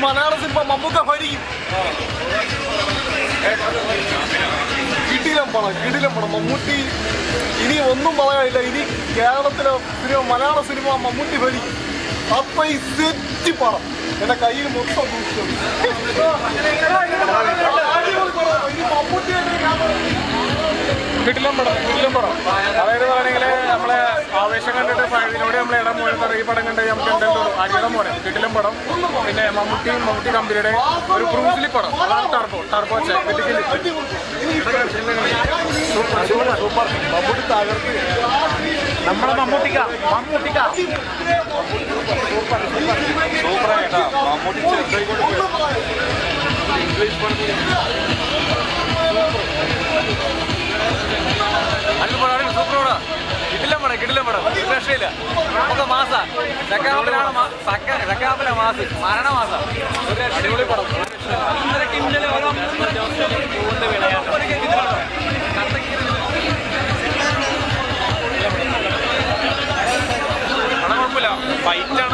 മലയാള cinema Mammukka ഭരിക്കും. കിടിലം പണം മമ്മൂട്ടി. ഇനി ഒന്നും പറയാനില്ല. ഇനി കേരളത്തിലെ സിനിമ മലയാള സിനിമ മമ്മൂട്ടി ഭരിക്കും. അപ്പൊ ഈ സെറ്റ് പണം എന്റെ കയ്യിൽ മൊത്തം കിടിലം പടം. അതായത് പറയുകയാണെങ്കിൽ നമ്മളെ ആവേശം കണ്ടിട്ട് ഇതിനോട് നമ്മൾ ഇടം പോയത് ഈ പടം കണ്ട് നമുക്ക് എന്തെങ്കിലും അടിയിടം പോലെ കിടിലം പടം. പിന്നെ മമ്മൂട്ടി കമ്പനിയുടെ ഒരു ബ്രൂസ്ലി പടം, അതാണ് ടർബോ സൂപ്പർ. മമ്മൂട്ടി തകർത്ത്. നമ്മളെ മമ്മൂട്ടിക്ക സൂപ്പറായിട്ടാ മമ്മൂട്ടി ഇംഗ്ലീഷ് പടത്തിൽ സൂപ്പറോടാ. കിടിലം പടം ഒരു രക്ഷയില്ല. നമുക്ക് മാസ ചക്കാപ്പിലാണ് മാസ് മരണമാസ അടിപൊളി പടം. പടം കുഴപ്പമില്ല. ഫൈറ്റാണ്